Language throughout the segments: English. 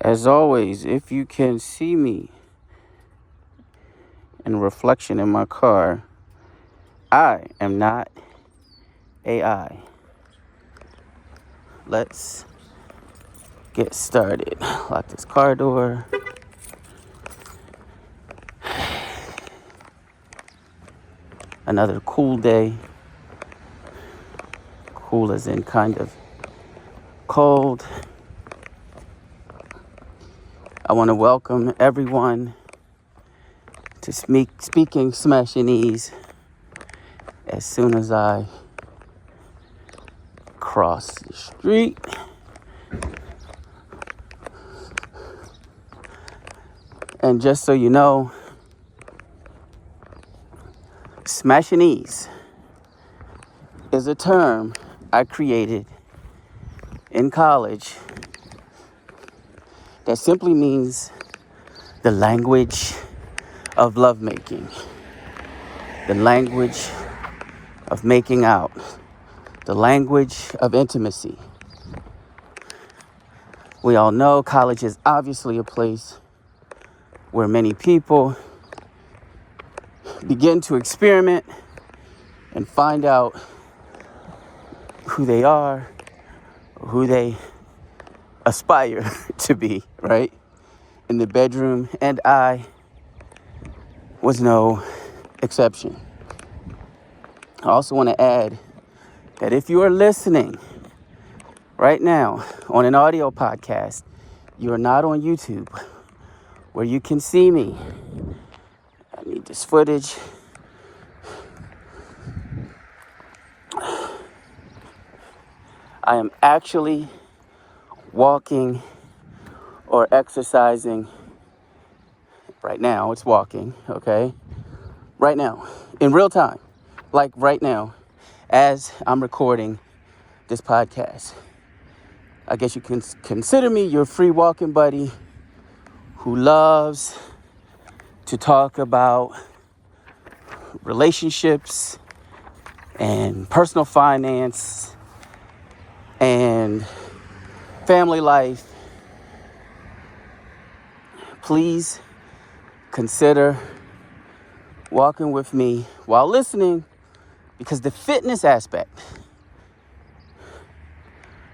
As always, if you can see me in reflection in my car, I am not AI. Let's get started. Lock this car door. Another cool day. Cool as in kind of cold. I want to welcome everyone to speaking Smashinese as soon as I cross the street. And just so you know, Smashinese is a term I created in college that simply means the language of lovemaking, the language of making out, the language of intimacy. We all know college is obviously a place where many people begin to experiment and find out who they are, who they aspire to be, right? In the bedroom, and I was no exception. I also want to add that if you are listening right now on an audio podcast, you are not on YouTube where you can see me. I need this footage. I am actually walking or exercising. Right now, it's walking, okay? Right now, in real time, like right now, as I'm recording this podcast. I guess you can consider me your free walking buddy who loves to talk about relationships and personal finance and family life. Please consider walking with me while listening, because the fitness aspect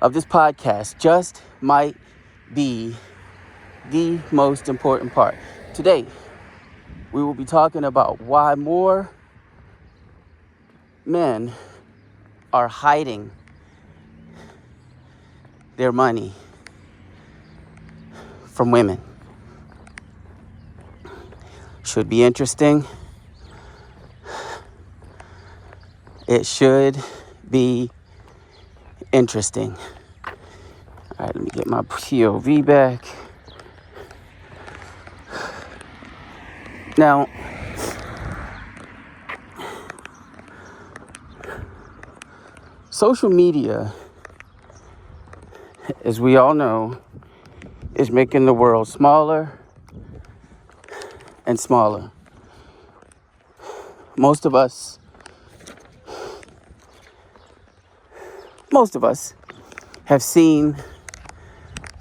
of this podcast just might be the most important part. Today, we will be talking about why more men are hiding their money from women. Should be interesting. It should be interesting. All right, let me get my POV back. Now, social media, as we all know, is making the world smaller and smaller. Most of us have seen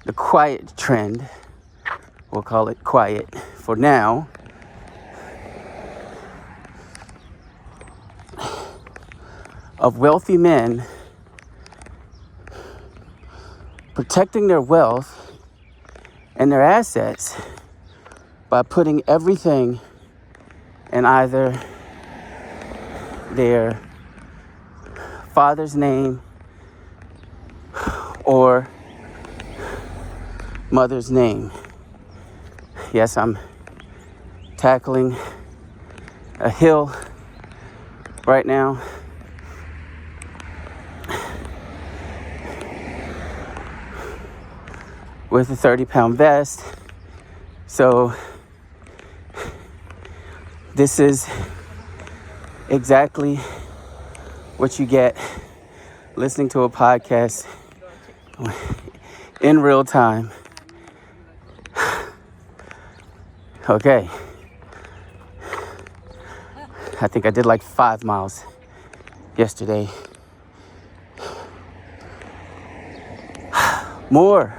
the quiet trend, we'll call it quiet for now, of wealthy men protecting their wealth and their assets by putting everything in either their father's name or mother's name. Yes, I'm tackling a hill right now. With a 30-pound vest. So this is exactly what you get listening to a podcast in real time. Okay. I think I did like 5 miles yesterday. More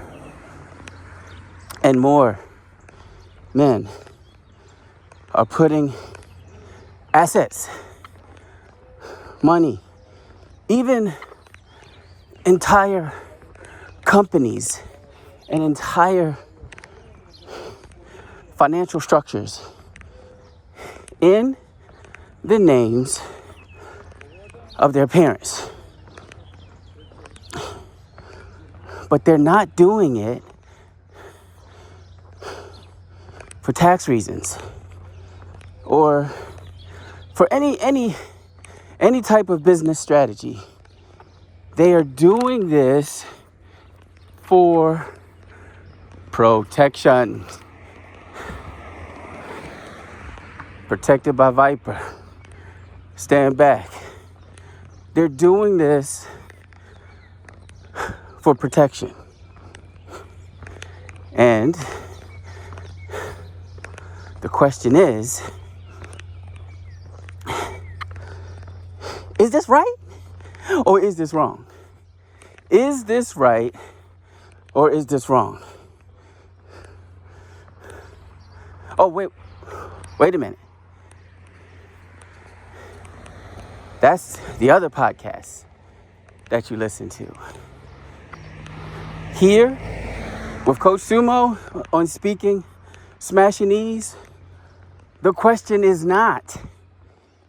and more men are putting assets, money, even entire companies and entire financial structures in the names of their parents. But they're not doing it for tax reasons or for any type of business strategy. They are doing this for protection. Protected by Viper. Stand back. They're doing this for protection. And the question is this right or is this wrong? Is this right or is this wrong? Oh, wait a minute. That's the other podcast that you listen to. Here, with Coach Sumo on Speaking Smashinese, the question is not,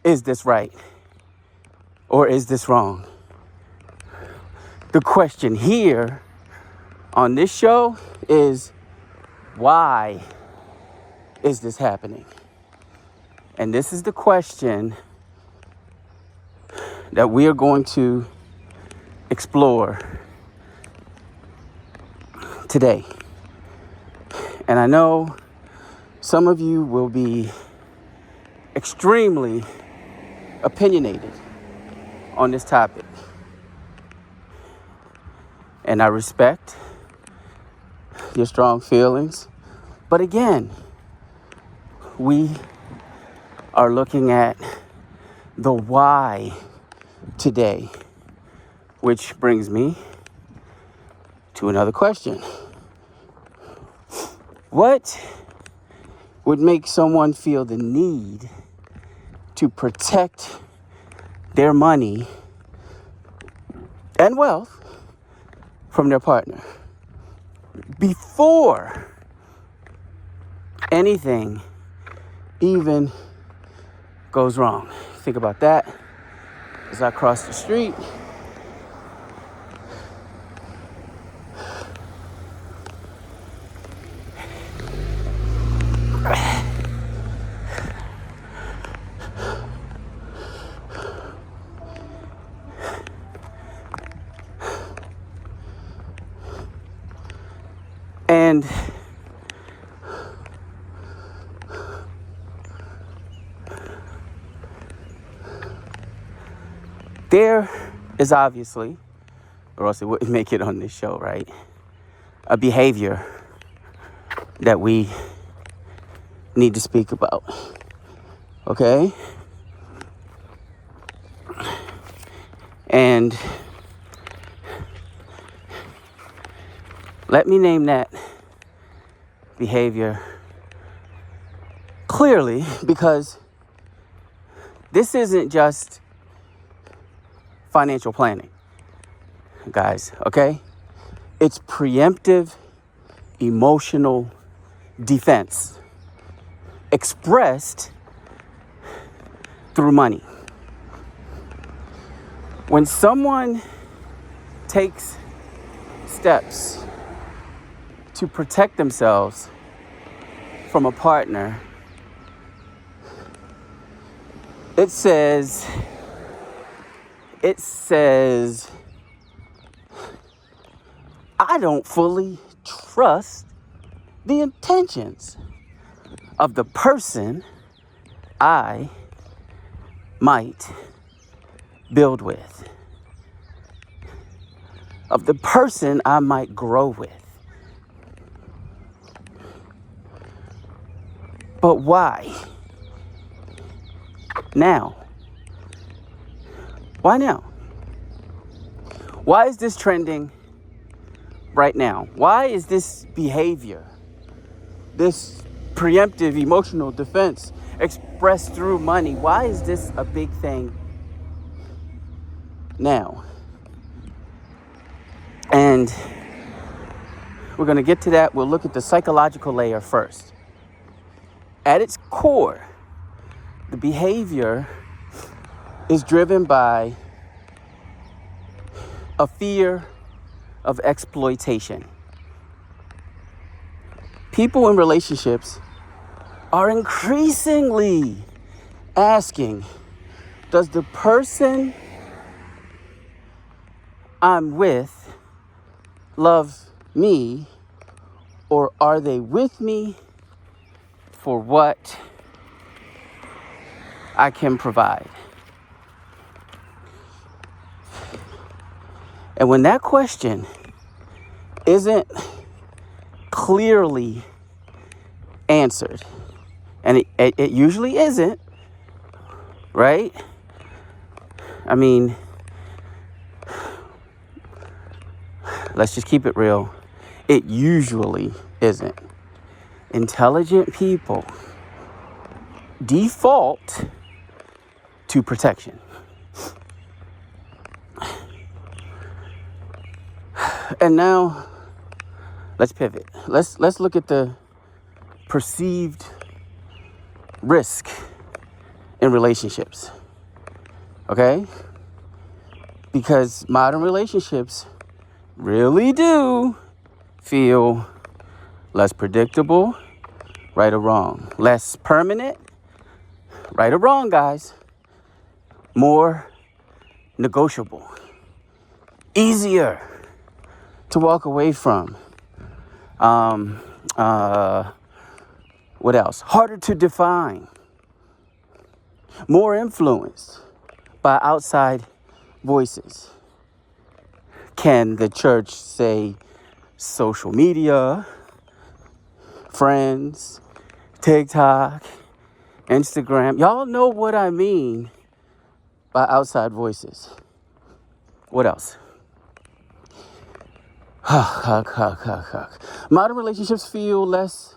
is this right or is this wrong? The question here on this show is, why is this happening? And this is the question that we are going to explore today. And I know some of you will be extremely opinionated on this topic. And I respect your strong feelings. But again, we are looking at the why today, which brings me to another question. What would make someone feel the need to protect their money and wealth from their partner before anything even goes wrong? Think about that as I cross the street. And there is obviously, or else it wouldn't make it on this show, right? A behavior that we need to speak about. Okay? And let me name that behavior clearly, because this isn't just financial planning, guys, okay? It's preemptive emotional defense expressed through money. When someone takes steps to protect themselves from a partner, it says, I don't fully trust the intentions of the person I might build with, of the person I might grow with. But why? Now? Why now? Why is this trending right now? Why is this behavior this preemptive emotional defense expressed through money. Why is this a big thing now? And we're going to get to that. We'll look at the psychological layer first. At its core, the behavior is driven by a fear of exploitation. People in relationships are increasingly asking, does the person I'm with love me, or are they with me for what I can provide? And when that question isn't clearly answered, and it usually isn't, right? I mean, let's just keep it real. It usually isn't. Intelligent people default to protection. And now, let's pivot. Let's look at the perceived risk in relationships. Okay? Because modern relationships really do feel less predictable, right or wrong. Less permanent, right or wrong, guys. More negotiable. Easier to walk away from. What else? Harder to define. More influenced by outside voices. Can the church say social media, friends, TikTok, Instagram? Y'all know what I mean by outside voices. What else? Modern relationships feel less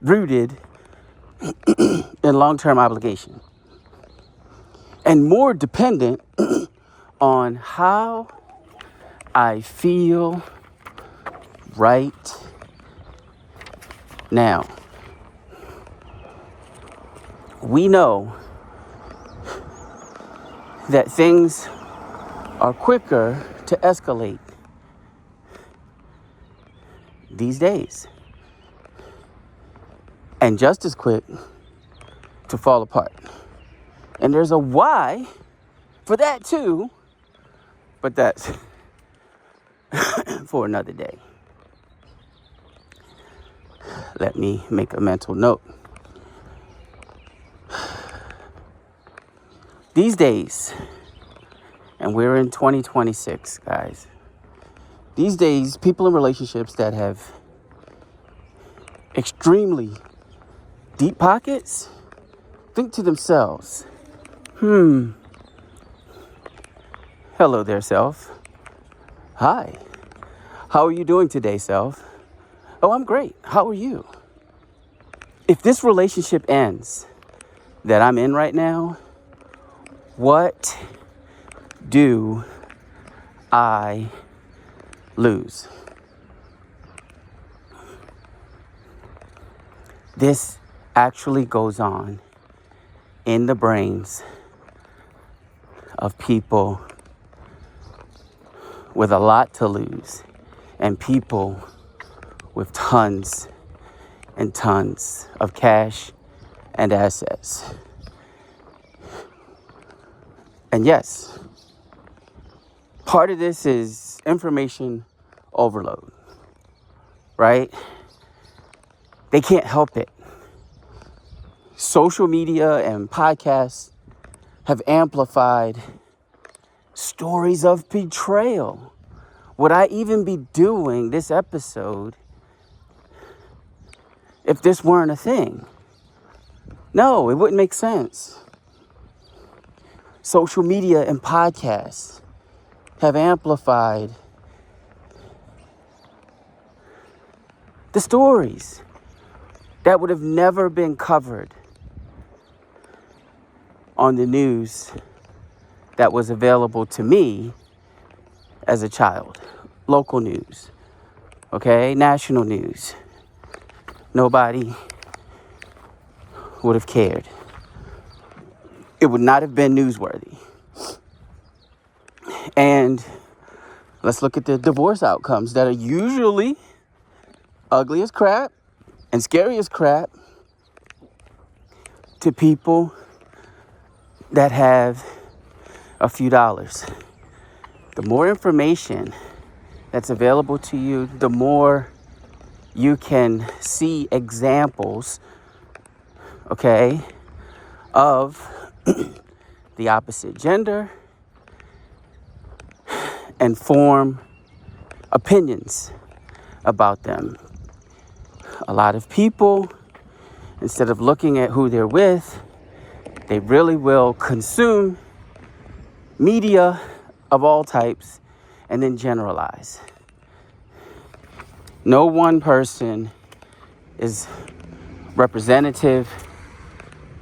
rooted in long-term obligation and more dependent on how I feel right now. We know that things are quicker to escalate these days, and just as quick to fall apart. And there's a why for that too, but that's for another day. Let me make a mental note. These days, and we're in 2026, guys. These days, people in relationships that have extremely deep pockets think to themselves, hello there, self. Hi. How are you doing today, self? Oh, I'm great. How are you? If this relationship ends that I'm in right now, what do I lose? This actually goes on in the brains of people with a lot to lose and people with tons and tons of cash and assets. And yes, part of this is information overload, right? They can't help it. Social media and podcasts have amplified stories of betrayal. Would I even be doing this episode if this weren't a thing? No, it wouldn't make sense. Social media and podcasts have amplified The stories that would have never been covered on the news that was available to me as a child. Local news, okay? National news. Nobody would have cared. It would not have been newsworthy. And let's look at the divorce outcomes that are usually ugly as crap and scary as crap to people that have a few dollars. The more information that's available to you, the more you can see examples, okay, of the opposite gender and form opinions about them. A lot of people, instead of looking at who they're with, they really will consume media of all types and then generalize. No one person is representative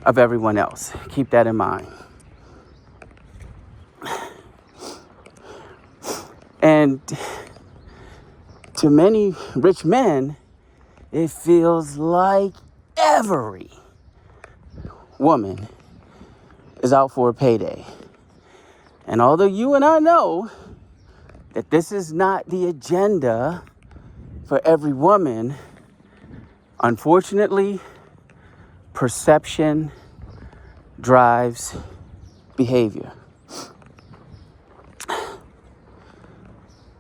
of everyone else. Keep that in mind. And to many rich men, it feels like every woman is out for a payday. And although you and I know that this is not the agenda for every woman, unfortunately, perception drives behavior.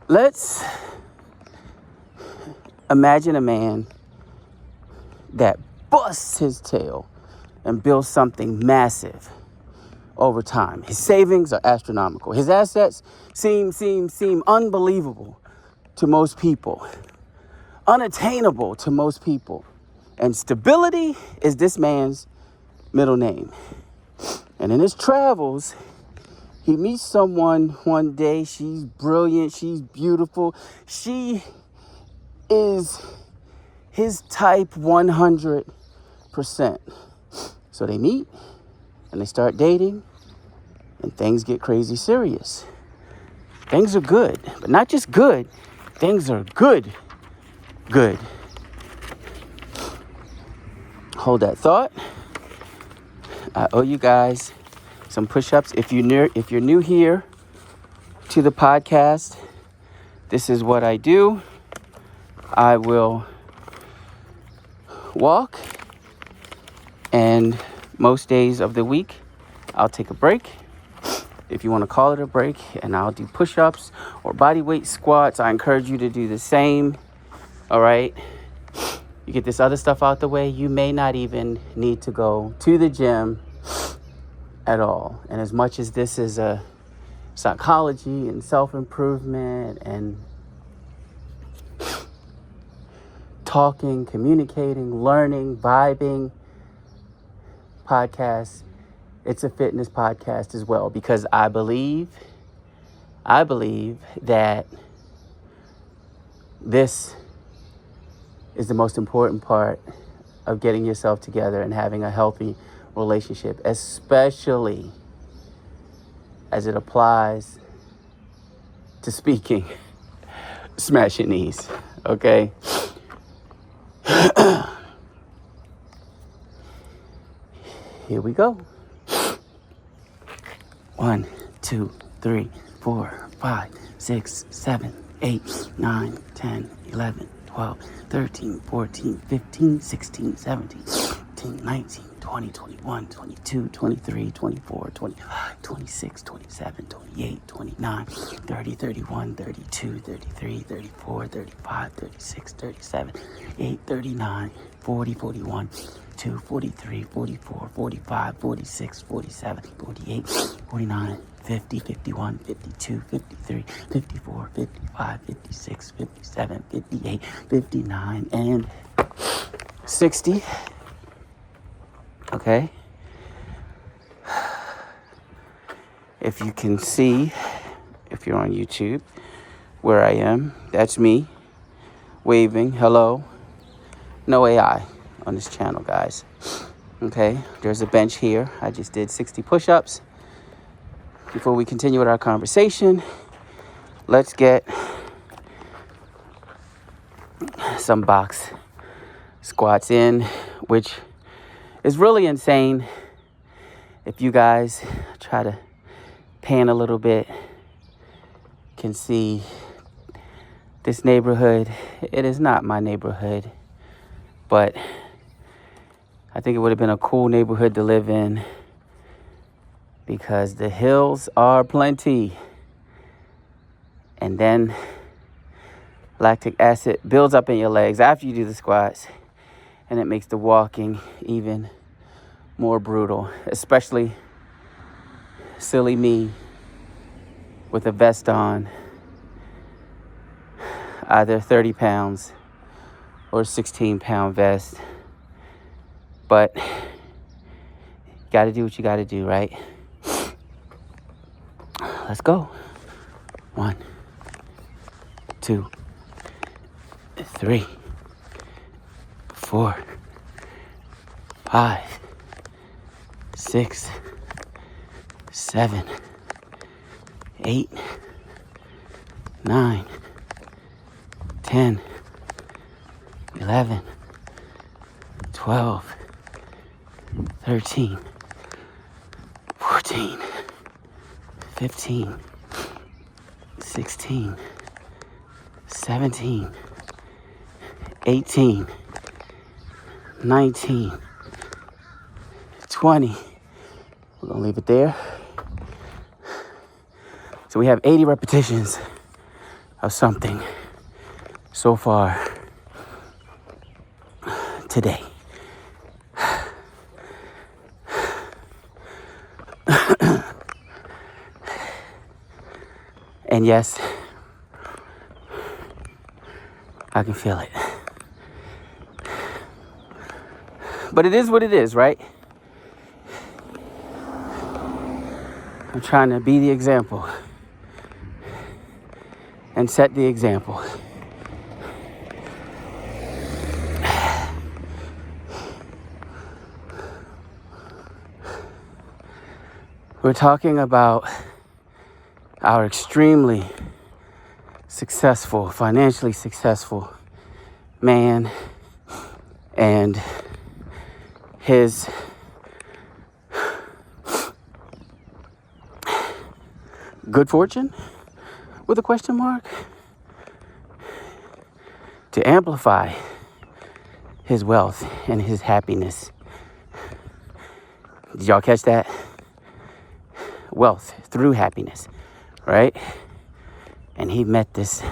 Let's imagine a man that busts his tail and builds something massive over time. His savings are astronomical. His assets seem unbelievable to most people, unattainable to most people. And stability is this man's middle name. And in his travels, he meets someone one day. She's brilliant. She's beautiful. She is his type 100%. So they meet and they start dating and things get crazy serious. Things are good, but not just good. Things are good. Hold that thought. I owe you guys some push-ups. If you're new here to the podcast, this is what I do. I will walk, and most days of the week, I'll take a break. If you want to call it a break, and I'll do push-ups or body weight squats. I encourage you to do the same. All right. You get this other stuff out the way, you may not even need to go to the gym at all. And as much as this is a psychology and self-improvement and talking, communicating, learning, vibing podcast, it's a fitness podcast as well, because I believe that this is the most important part of getting yourself together and having a healthy relationship, especially as it applies to speaking Smashinese, okay? Here we go. 1, 2, 3, 4, 5, 6, 7, 8, 9, 10, 11, 12, 13, 14, 15, 16, 17, 18, 19, 20, 21, 22, 23, 24, 25, 26, 27, 28, 29, 30, 31, 32, 33, 34, 35, 36, 37, 38, 39, 40, 41, 42, 43, 44, 45, 46, 47, 48, 49, 50, 51, 52, 53, 54, 55, 56, 57, 58, 59, and 60. Okay? If you can see, if you're on YouTube, where I am, that's me, waving, hello, No AI on this channel, guys. Okay, there's a bench here. I just did 60 push-ups. Before we continue with our conversation, let's get some box squats in, which is really insane. If you guys try to pan a little bit, can see this neighborhood. It is not my neighborhood, but I think it would have been a cool neighborhood to live in because the hills are plenty. And then lactic acid builds up in your legs after you do the squats, and it makes the walking even more brutal, especially silly me with a vest on, either 30 pounds or 16-pound vest. But you got to do what you got to do, right? Let's go. 1, 2, 3, 4, 5, 6, 7, 8, 9, 10, 11, 12, 13, 14, 15, 16, 17, 18, 19, 20. We're gonna leave it there. So we have 80 repetitions of something so far today. And yes, I can feel it. But it is what it is, right? I'm trying to be the example and set the example. We're talking about our extremely successful, financially successful man and his good fortune, with a question mark, to amplify his wealth and his happiness. Did y'all catch that? Wealth through happiness, right? And he met this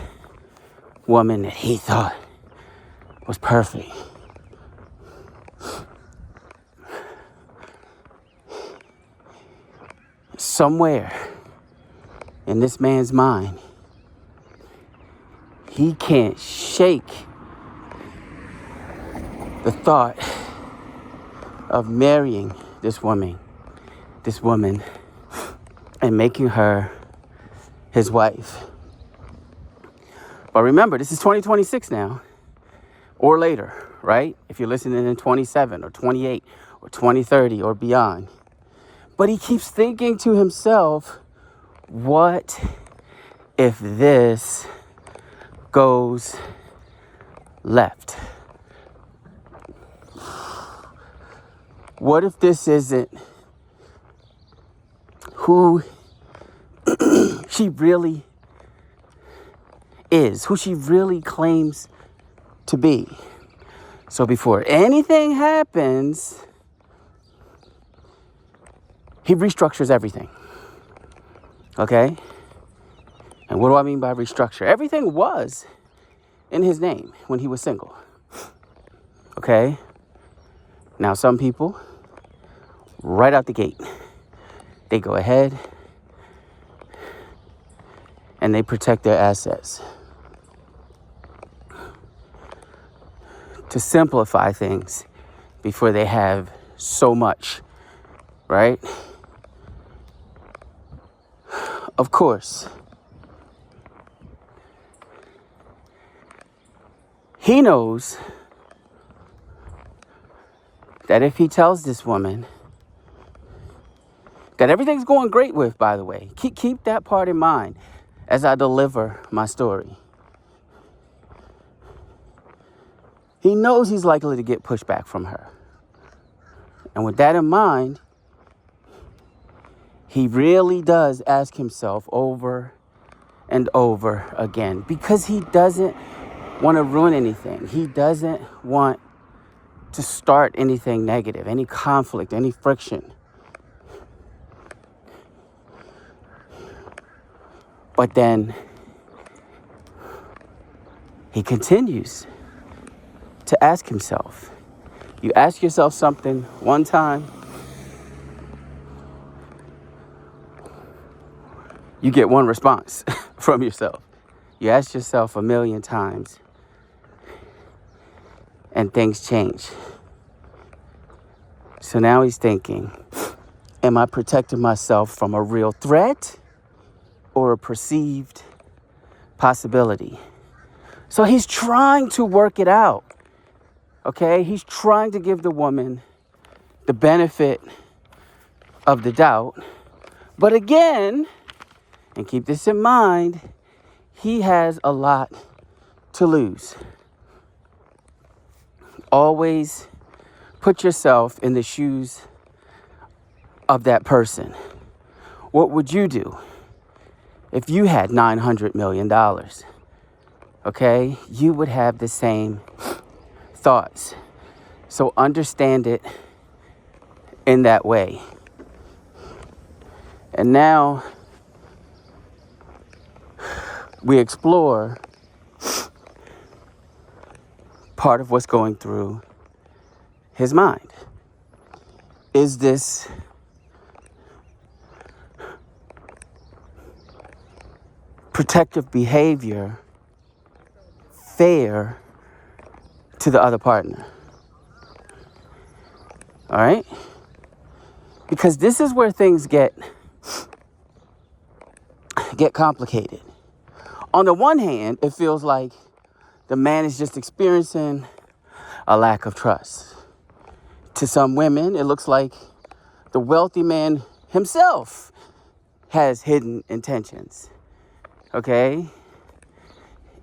woman that he thought was perfect. Somewhere in this man's mind, he can't shake the thought of marrying this woman, and making her his wife. But remember, this is 2026 now, or later, right? If you're listening in 27 or 28 or 2030 or beyond. But he keeps thinking to himself, what if this goes left? What if this isn't who she really is, who she really claims to be? So before anything happens, he restructures everything. Okay? And what do I mean by restructure? Everything was in his name when he was single. Okay? Now, some people, right out the gate, they go ahead and they protect their assets. To simplify things before they have so much, right? Of course, he knows that if he tells this woman that everything's going great with, by the way, keep that part in mind as I deliver my story. He knows he's likely to get pushback from her. And with that in mind, he really does ask himself over and over again, because he doesn't want to ruin anything. He doesn't want to start anything negative, any conflict, any friction. But then he continues to ask himself. You ask yourself something one time, you get one response from yourself. You ask yourself 1,000,000 times, and things change. So now he's thinking, am I protecting myself from a real threat or a perceived possibility? So he's trying to work it out. Okay? He's trying to give the woman the benefit of the doubt. But again, and keep this in mind, he has a lot to lose. Always put yourself in the shoes of that person. What would you do if you had $900 million? Okay? You would have the same thoughts. So understand it in that way. And now we explore part of what's going through his mind. Is this protective behavior fair to the other partner? All right? Because this is where things get complicated. On the one hand, it feels like the man is just experiencing a lack of trust. To some women, it looks like the wealthy man himself has hidden intentions. Okay?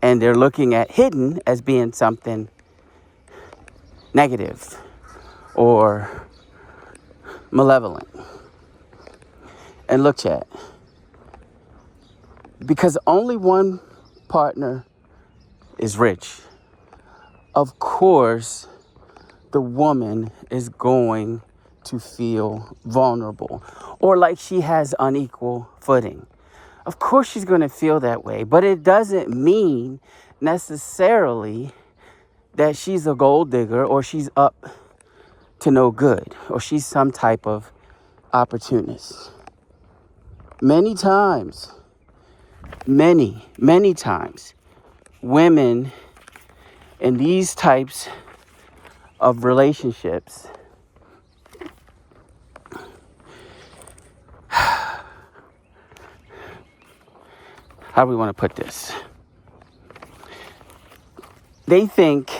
And they're looking at hidden as being something negative or malevolent. And look, chat, because only one partner is rich, of course, the woman is going to feel vulnerable or like she has unequal footing. Of course she's going to feel that way, but it doesn't mean necessarily that she's a gold digger or she's up to no good or she's some type of opportunist. Many times, women in these types of relationships how do we want to put this? They think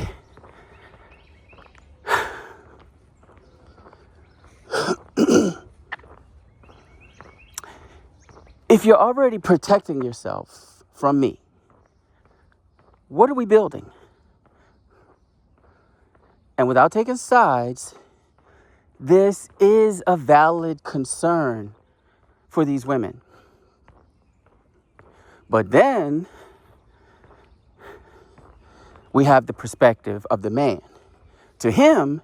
if you're already protecting yourself from me, what are we building? And without taking sides, this is a valid concern for these women. But then we have the perspective of the man. To him,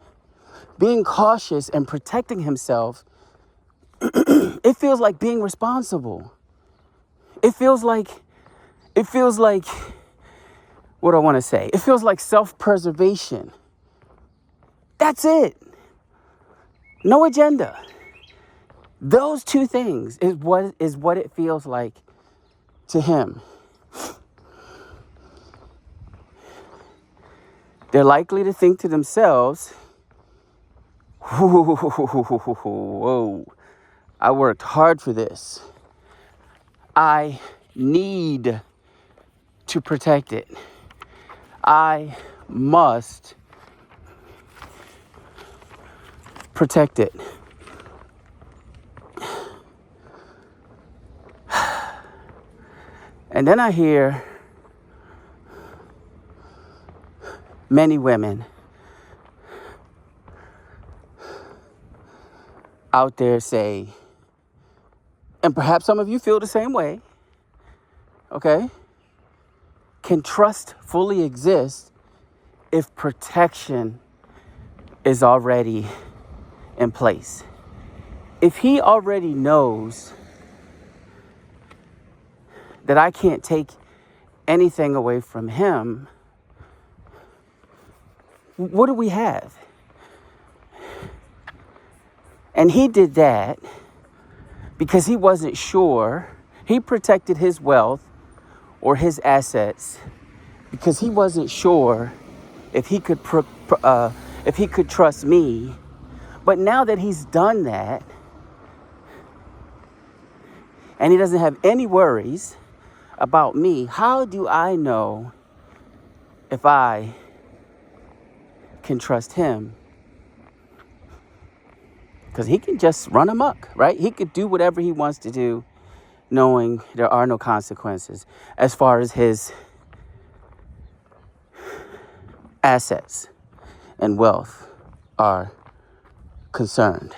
being cautious and protecting himself, it feels like being responsible. It feels like, what do I want to say? It feels like self-preservation. That's it. No agenda. Those two things is what it feels like to him. They're likely to think to themselves, whoa, I worked hard for this. I need to protect it. I must protect it. And then I hear many women out there say, and perhaps some of you feel the same way, okay? Can trust fully exist if protection is already in place? If he already knows that I can't take anything away from him, what do we have? And he did that because he wasn't sure. He protected his wealth or his assets because he wasn't sure if he could trust me. But now that he's done that, and he doesn't have any worries about me, how do I know if I can trust him? Because he can just run amok, right? He could do whatever he wants to do, knowing there are no consequences as far as his assets and wealth are concerned.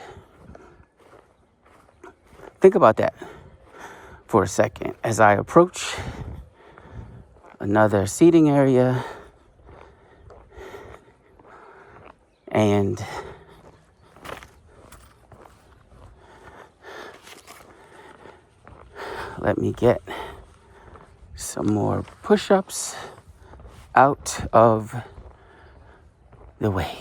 Think about that for a second as I approach another seating area and let me get some more push-ups out of the way.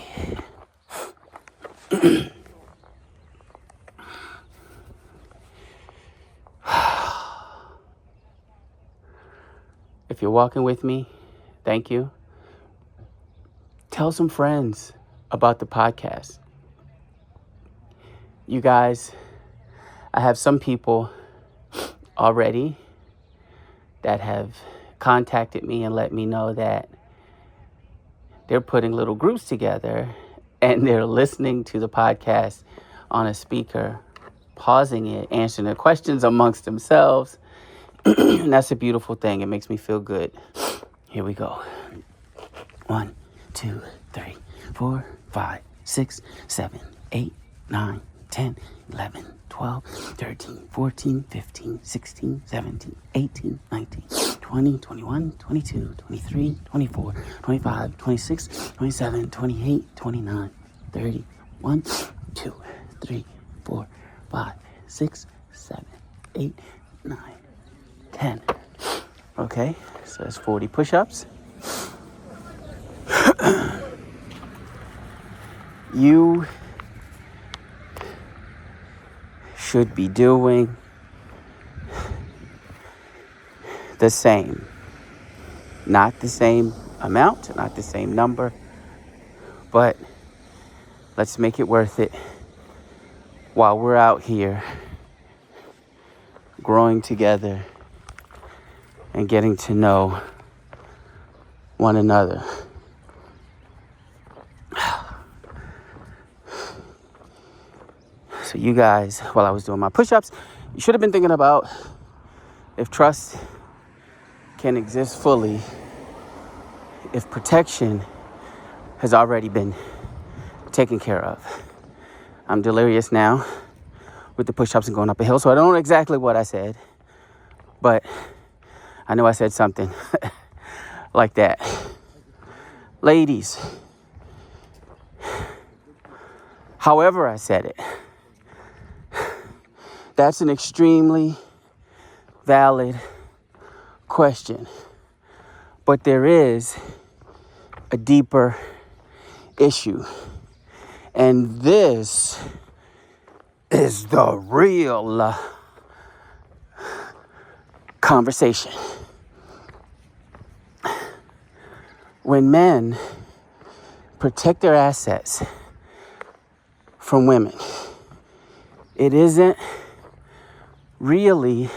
If you're walking with me, thank you. Tell some friends about the podcast. You guys, I have some people already that have contacted me and let me know that they're putting little groups together and they're listening to the podcast on a speaker, pausing it, answering their questions amongst themselves. And that's a beautiful thing. It makes me feel good. Here we go. 1, 2, 3, 4, 5, 6, 7, 8, 9, 10, 11, 12, 13, 14, 15, 16, 17, 18, 19, 20, 21, 22, 23, 24, 25, 26, 27, 28, 29, 30, 1, 2, 3, 4, 5, 6, 7, 8, 9, 10. Okay, so that's 40 push-ups. You should be doing the same. Not the same amount, not the same number, but let's make it worth it while we're out here growing together and getting to know one another. So you guys, while I was doing my push-ups, you should have been thinking about if trust can exist fully, if protection has already been taken care of. I'm delirious now with the push-ups and going up a hill, so I don't know exactly what I said, but I know I said something like that. Ladies, however I said it, that's an extremely valid question. But there is a deeper issue. And this is the real conversation. When men protect their assets from women, it isn't really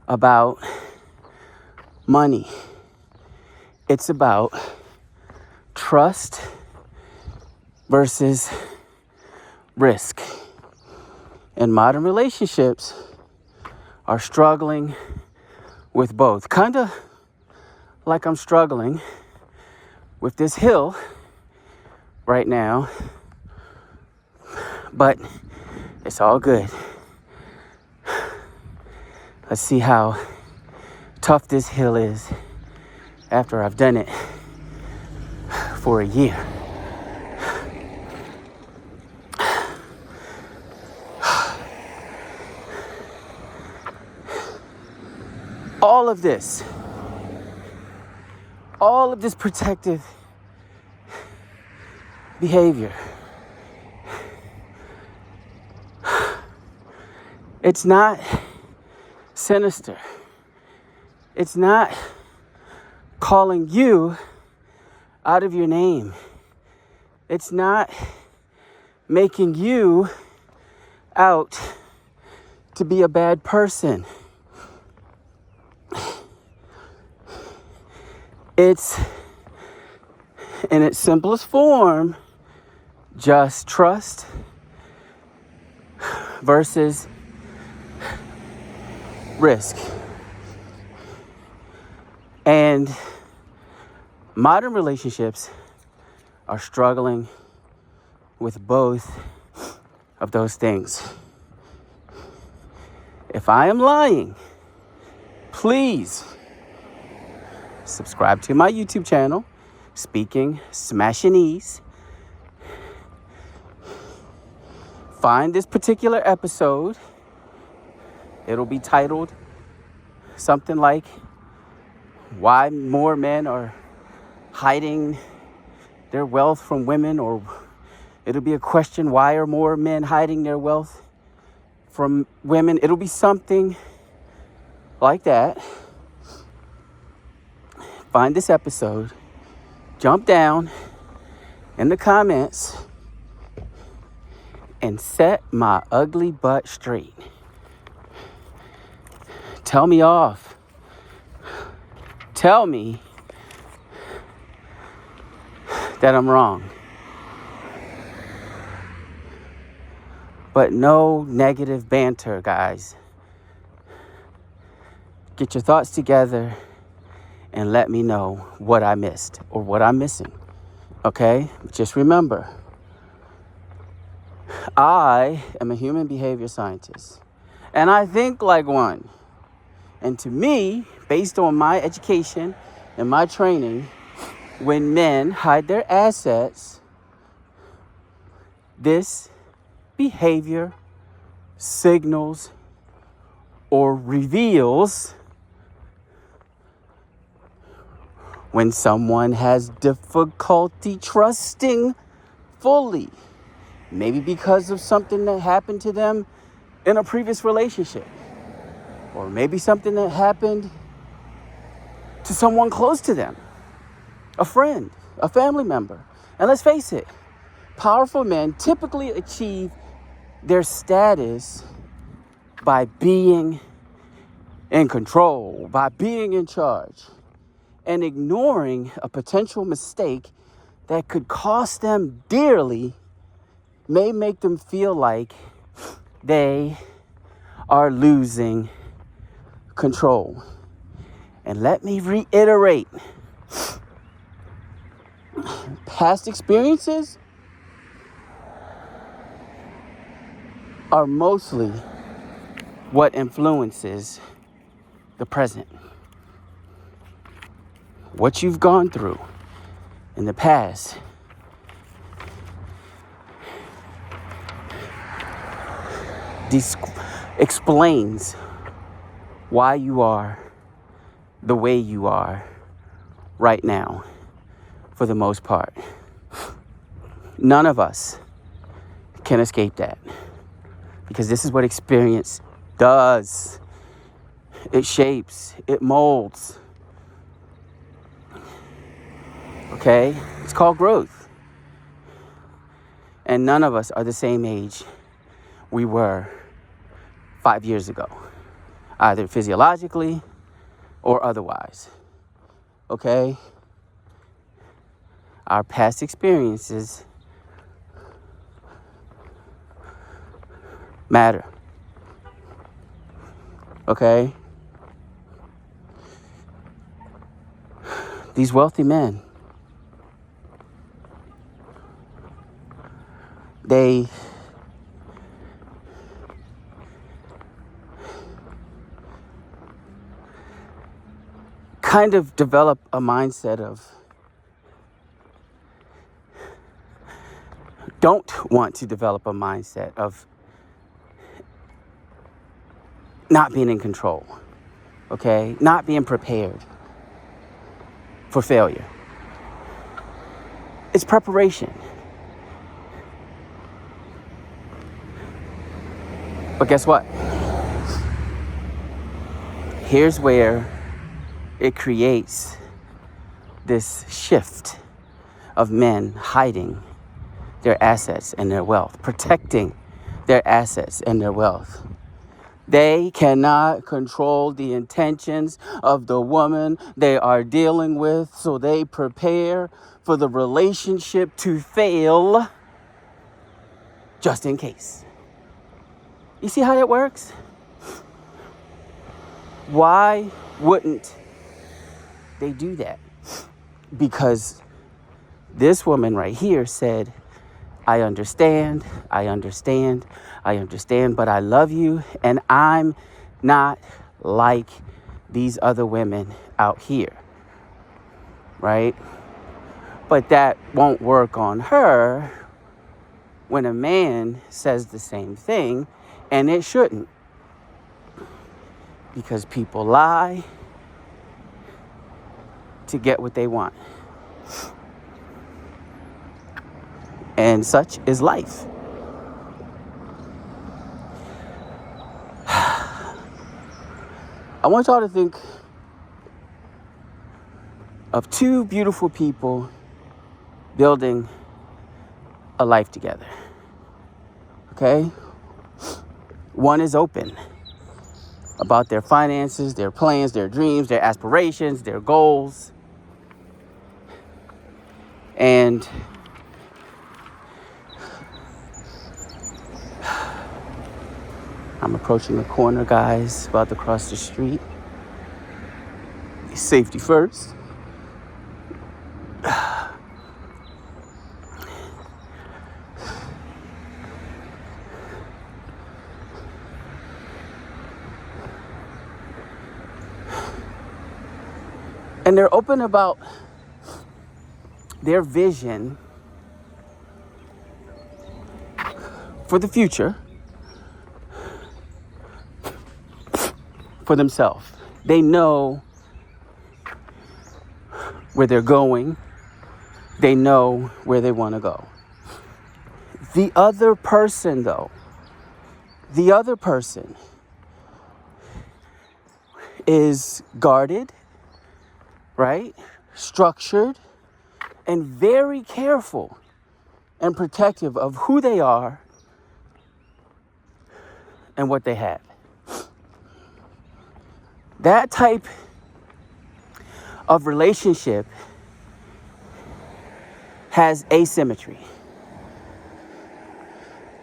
about money. It's about trust versus risk. And modern relationships are struggling with both. Kind of like I'm struggling with this hill right now, but it's all good. Let's see how tough this hill is after I've done it for a year. All of this protective behavior, it's not sinister. It's not calling you out of your name. It's not making you out to be a bad person. It's, in its simplest form, just trust versus risk. And modern relationships are struggling with both of those things. If I am lying, please subscribe to my YouTube channel, Speaking Smashinese. Find this particular episode. It'll be titled something like Why More Men Are Hiding Their Wealth from Women, or it'll be a question, why are more men hiding their wealth from women? It'll be something like that. Find this episode, jump down in the comments, and set my ugly butt straight. Tell me off. Tell me that I'm wrong. But no negative banter, guys. Get your thoughts together and let me know what I missed or what I'm missing. Okay? Just remember, I am a human behavior scientist, and I think like one. And to me, based on my education and my training, when men hide their assets, this behavior signals or reveals when someone has difficulty trusting fully, maybe because of something that happened to them in a previous relationship, or maybe something that happened to someone close to them, a friend, a family member. And let's face it, powerful men typically achieve their status by being in control, by being in charge, and ignoring a potential mistake that could cost them dearly may make them feel like they are losing control. And let me reiterate, past experiences are mostly what influences the present. What you've gone through in the past explains why you are the way you are right now, for the most part. None of us can escape that, because this is what experience does. It shapes, it molds. Okay? It's called growth. And none of us are the same age we were 5 years ago, either physiologically or otherwise. Okay? Our past experiences matter. Okay? These wealthy men, they kind of develop a mindset of don't want to develop a mindset of not being in control, okay? Not being prepared for failure. It's preparation. But guess what? Here's where it creates this shift of men hiding their assets and their wealth, protecting their assets and their wealth. They cannot control the intentions of the woman they are dealing with, so they prepare for the relationship to fail just in case. You see how that works? Why wouldn't they do that? Because this woman right here said, I understand, but I love you, and I'm not like these other women out here, right? But that won't work on her when a man says the same thing, and it shouldn't. Because people lie to get what they want. And such is life. I want y'all to think of two beautiful people building a life together. Okay? One is open about their finances, their plans, their dreams, their aspirations, their goals. And I'm approaching the corner, guys, about to cross the street. Safety first. And they're open about their vision for the future, for themselves. They know where they're going. They know where they want to go. The other person, though, is guarded, right? Structured, and very careful and protective of who they are and what they have. That type of relationship has asymmetry.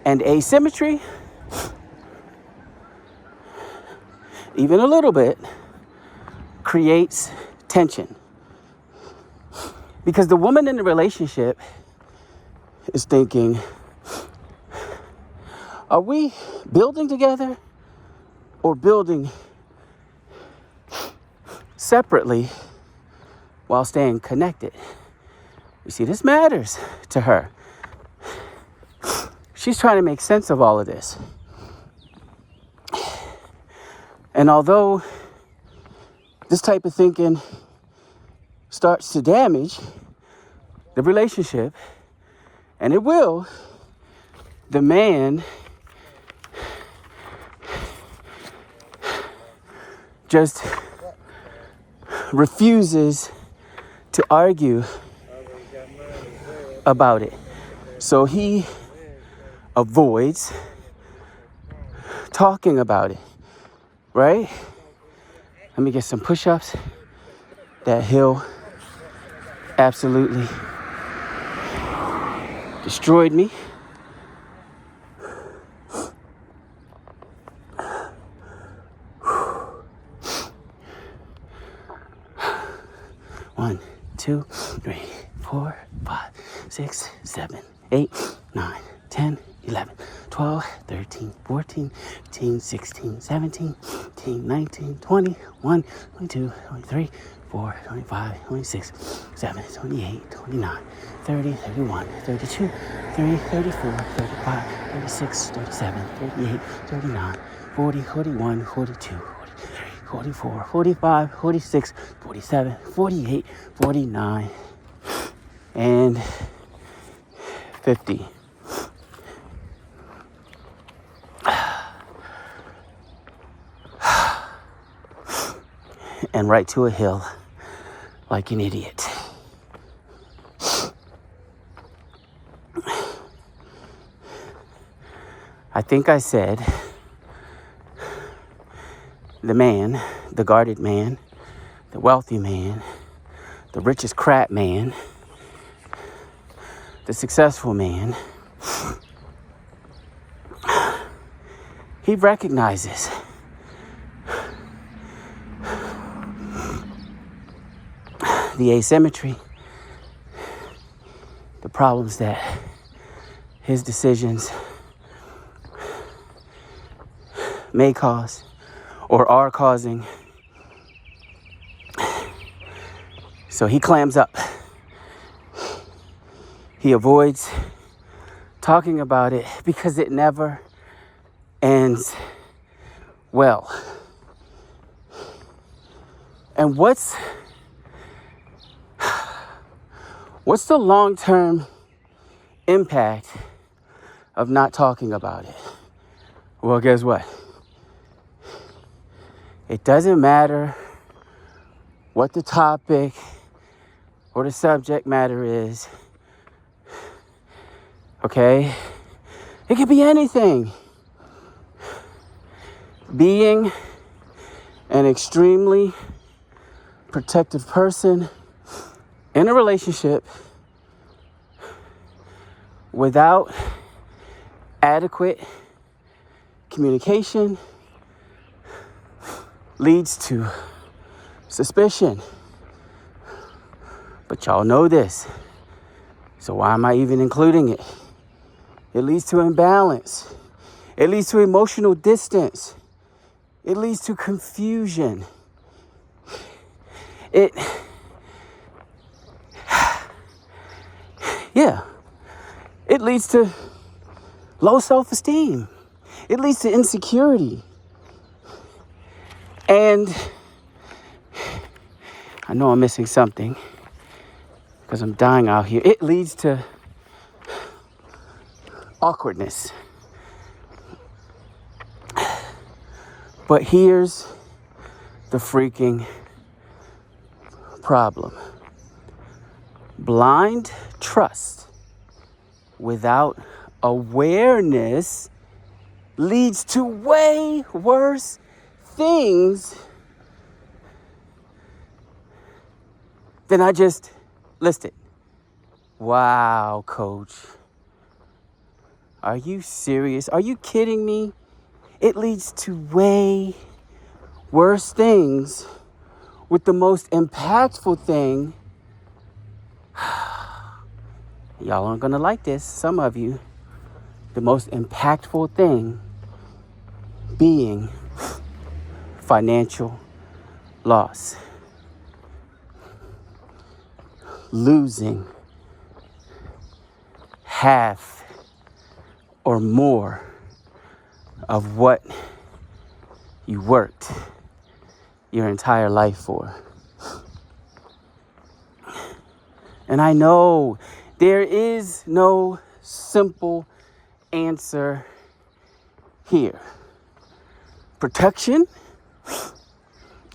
And asymmetry, even a little bit, creates tension. Because the woman in the relationship is thinking, are we building together or building separately while staying connected? You see, this matters to her. She's trying to make sense of all of this. And although this type of thinking starts to damage the relationship, and it will, the man just refuses to argue about it. So he avoids talking about it, right? Let me get some push-ups. That hill absolutely destroyed me. 6, 7, 8, 9, 10, 11, 12, 13, 14, 15, 16, 17, 18, 19, 20, 21, 22, 23, 24, 25, 26, 27, 28, 29, 30, 31, 32, 33, 34, 35, 36, 37, 38, 39, 40, 41, 42, 43, 44, 45, 46, 47, 48, 49, and 50. And right to a hill like an idiot. I think I said the man, the guarded man, the wealthy man, the richest crap man, the successful man, he recognizes the asymmetry, the problems that his decisions may cause or are causing. So he clams up. He avoids talking about it because it never ends well. And what's the long-term impact of not talking about it? Well, guess what? It doesn't matter what the topic or the subject matter is. Okay? It could be anything. Being an extremely protective person in a relationship without adequate communication leads to suspicion. But y'all know this, so why am I even including it? It leads to imbalance. It leads to emotional distance. It leads to confusion. It leads to low self-esteem. It leads to insecurity. And I know I'm missing something because I'm dying out here. It leads to awkwardness. But here's the freaking problem. Blind trust without awareness leads to way worse things than I just listed. Wow, coach. Are you serious? Are you kidding me? It leads to way worse things, with the most impactful thing. Y'all aren't gonna like this, some of you. The most impactful thing being financial loss. Losing half or more of what you worked your entire life for. And I know there is no simple answer here. Protection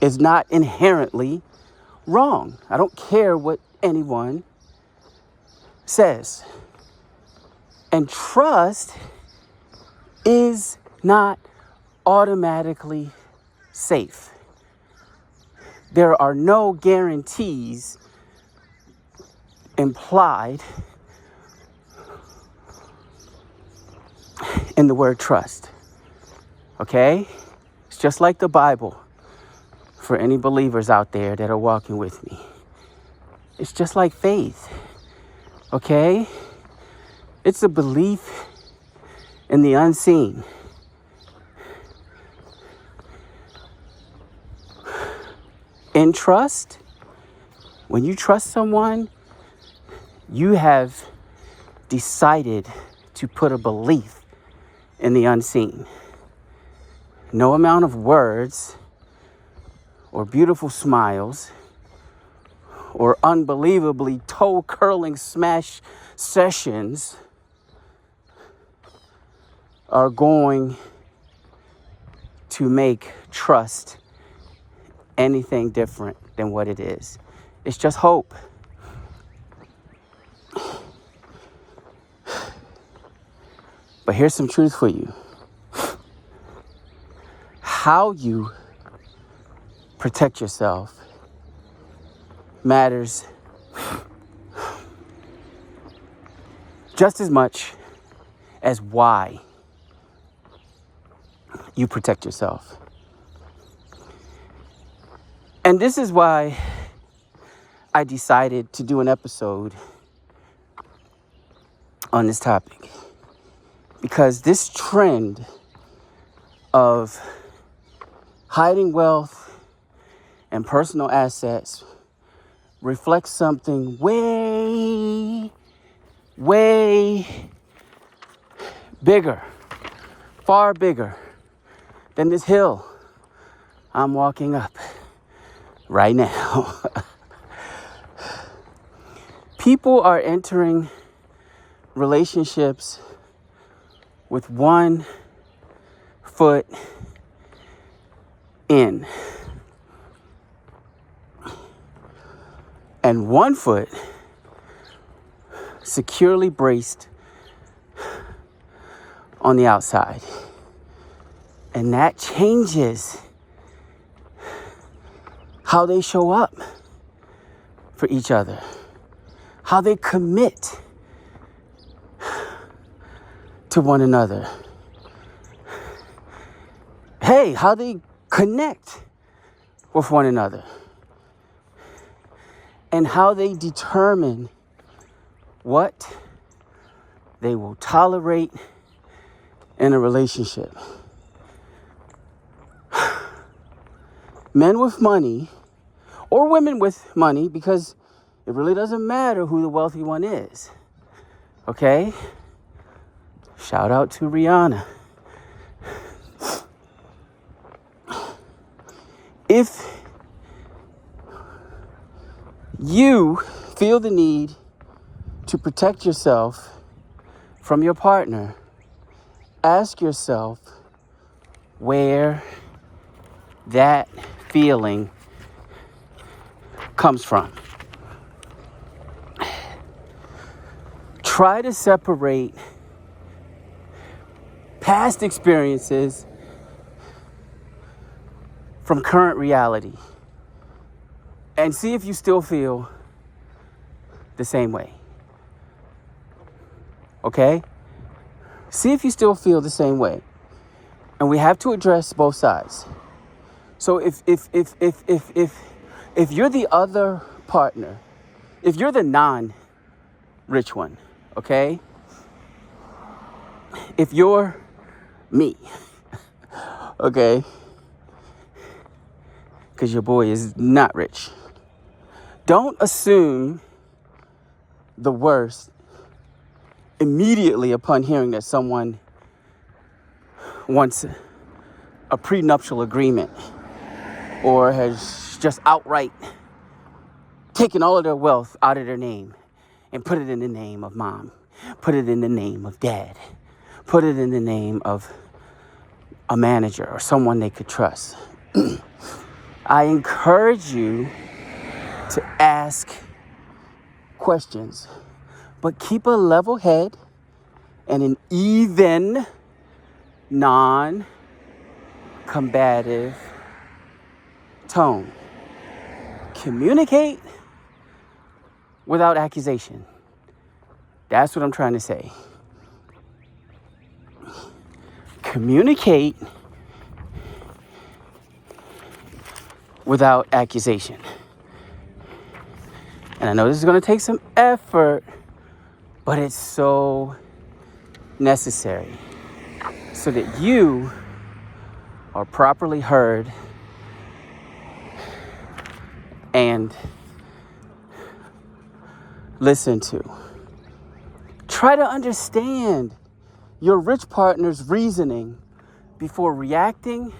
is not inherently wrong. I don't care what anyone says. And trust is not automatically safe. There are no guarantees implied in the word trust. Okay? It's just like the Bible for any believers out there that are walking with me. It's just like faith. Okay? It's a belief in the unseen. In trust, when you trust someone, you have decided to put a belief in the unseen. No amount of words or beautiful smiles or unbelievably toe-curling smash sessions are going to make trust anything different than what it is. It's just hope. But here's some truth for you. How you protect yourself matters just as much as why you protect yourself. And this is why I decided to do an episode on this topic. Because this trend of hiding wealth and personal assets reflects something way, way bigger, far bigger than this hill I'm walking up right now. People are entering relationships with one foot in and one foot securely braced on the outside. And that changes how they show up for each other, how they commit to one another. Hey, how they connect with one another. And how they determine what they will tolerate in a relationship. Men with money, or women with money, because it really doesn't matter who the wealthy one is. Okay? Shout out to Rihanna. If you feel the need to protect yourself from your partner, ask yourself where that feeling comes from. Try to separate past experiences from current reality and see if you still feel the same way. Okay? See if you still feel the same way. And we have to address both sides. So if you're the other partner, if you're the non-rich one, okay? If you're me, okay? Because your boy is not rich. Don't assume the worst immediately upon hearing that someone wants a prenuptial agreement or has just outright taken all of their wealth out of their name and put it in the name of mom, put it in the name of dad, put it in the name of a manager or someone they could trust. I encourage you to ask questions, but keep a level head and an even, non-combative tone. Communicate without accusation. That's what I'm trying to say. Communicate without accusation. And I know this is going to take some effort But it's so necessary so that you are properly heard and listened to. Try to understand your rich partner's reasoning before reacting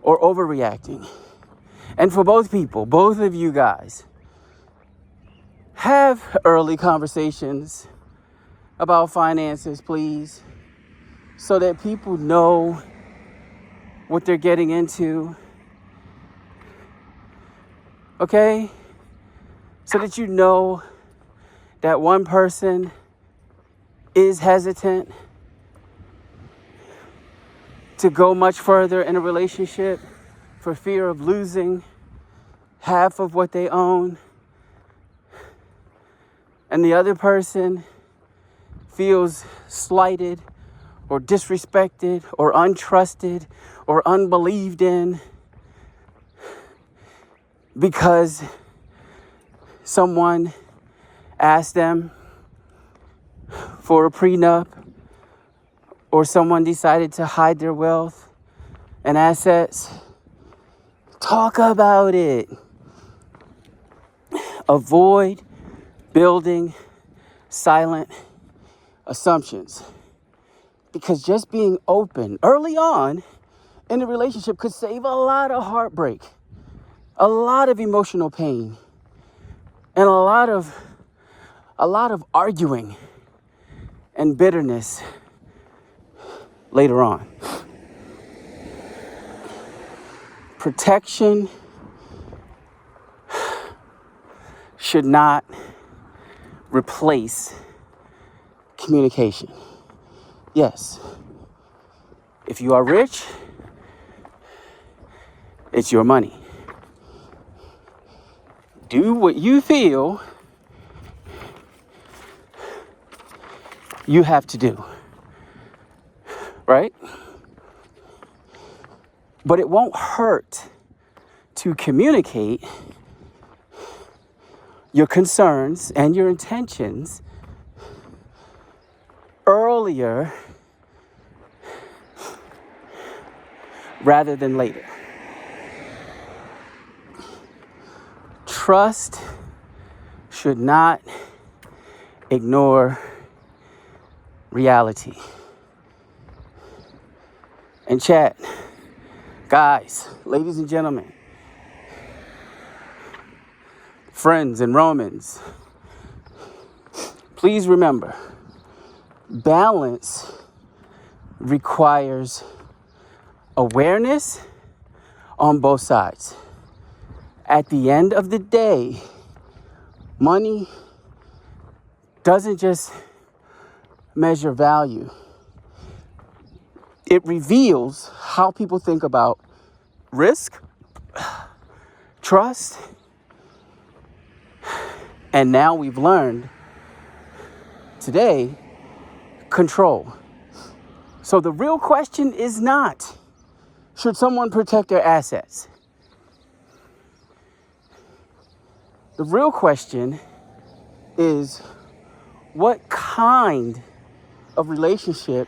or overreacting. And for both people, both of you guys, have early conversations about finances, please, so that people know what they're getting into. Okay? So that you know that one person is hesitant to go much further in a relationship for fear of losing half of what they own, and the other person feels slighted or disrespected or untrusted or unbelieved in because someone asked them for a prenup, or someone decided to hide their wealth and assets. Talk about it. Avoid building silent assumptions, because just being open early on in a relationship could save a lot of heartbreak, a lot of emotional pain, and a lot of arguing and bitterness later on. Protection should not replace communication. Yes, if you are rich, it's your money. Do what you feel you have to do, right? But it won't hurt to communicate your concerns and your intentions earlier rather than later. Trust should not ignore reality. And chat, guys, ladies and gentlemen, friends and Romans, please remember, balance requires awareness on both sides. At the end of the day, money doesn't just measure value. It reveals how people think about risk, trust, and now we've learned today, control. So the real question is not, should someone protect their assets? The real question is, what kind of relationship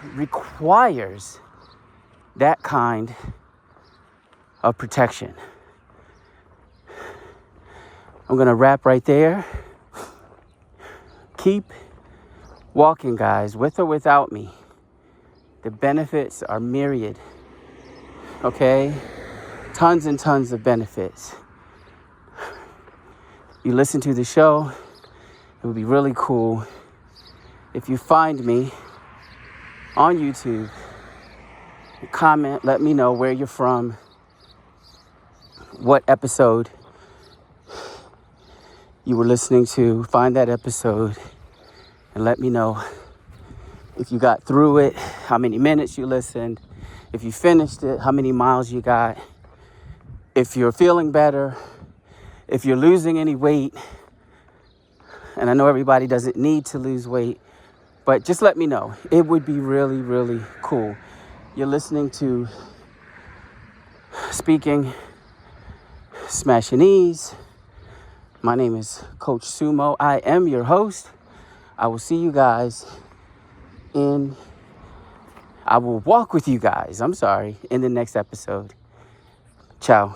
requires that kind of protection? I'm going to wrap right there. Keep walking, guys, with or without me. The benefits are myriad. Okay? Tons and tons of benefits. You listen to the show, it would be really cool if you find me on YouTube. Comment, let me know where you're from, what episode you were listening to. Find that episode and let me know if you got through it, how many minutes you listened, if you finished it, how many miles you got, if you're feeling better, if you're losing any weight. And I know everybody doesn't need to lose weight, but just let me know. It would be really, really cool. You're listening to Speaking Smashinese. My name is Coach Sumo. I am your host. I will see you guys I will walk with you guys, in the next episode. Ciao.